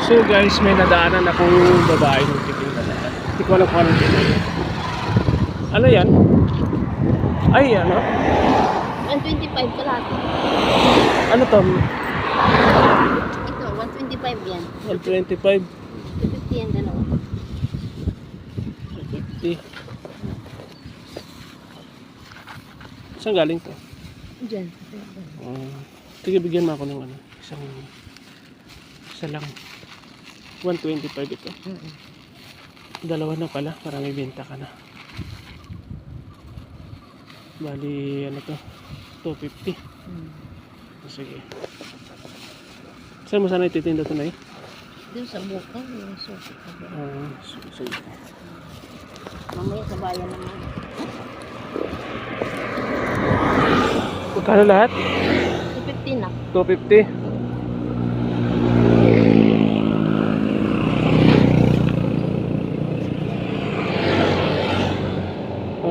So guys, may nadaanan akong babae ng titinda na. Hindi ko alam kung anong titinda. Ano yan? Ay, ano? 125 kalahati. Ano to? Ito, 125 yan. 125. 250 yan dalawa. 50. Saan galing to? Diyan. Sige, bigyan mo ako ng ano. Isa lang. 125 ito. Dalawa na pala para may benta ka na. Bali, ano to? 250. Sige. Saan mo sana ititinda ito na eh? Doon sa buka. Yung susi. Sige. Mamaya sa bayan naman. Magkano lahat? 250 na. 250.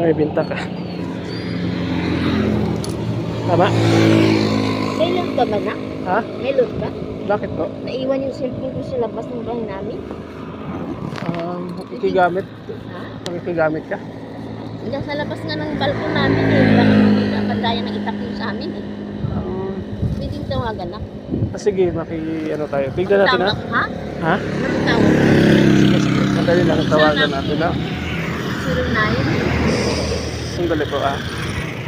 May binta ka. Tama? May load ka ba na? Ha? May load ka? Bakit po? Naiwan yung cellphone ko sa labas ng bahay namin. Ikigamit. Ha? Ikigamit ka? Nasa labas nga ng balkon namin eh. Nakapandaya ng itak yung sa amin eh. Pwede yung tawagan na. Sige, ano tayo. Tignan natin ha? Ha? Ha? Anong tawag? Sige. Madali lang tawagan natin ha? 09. Sandali po ah.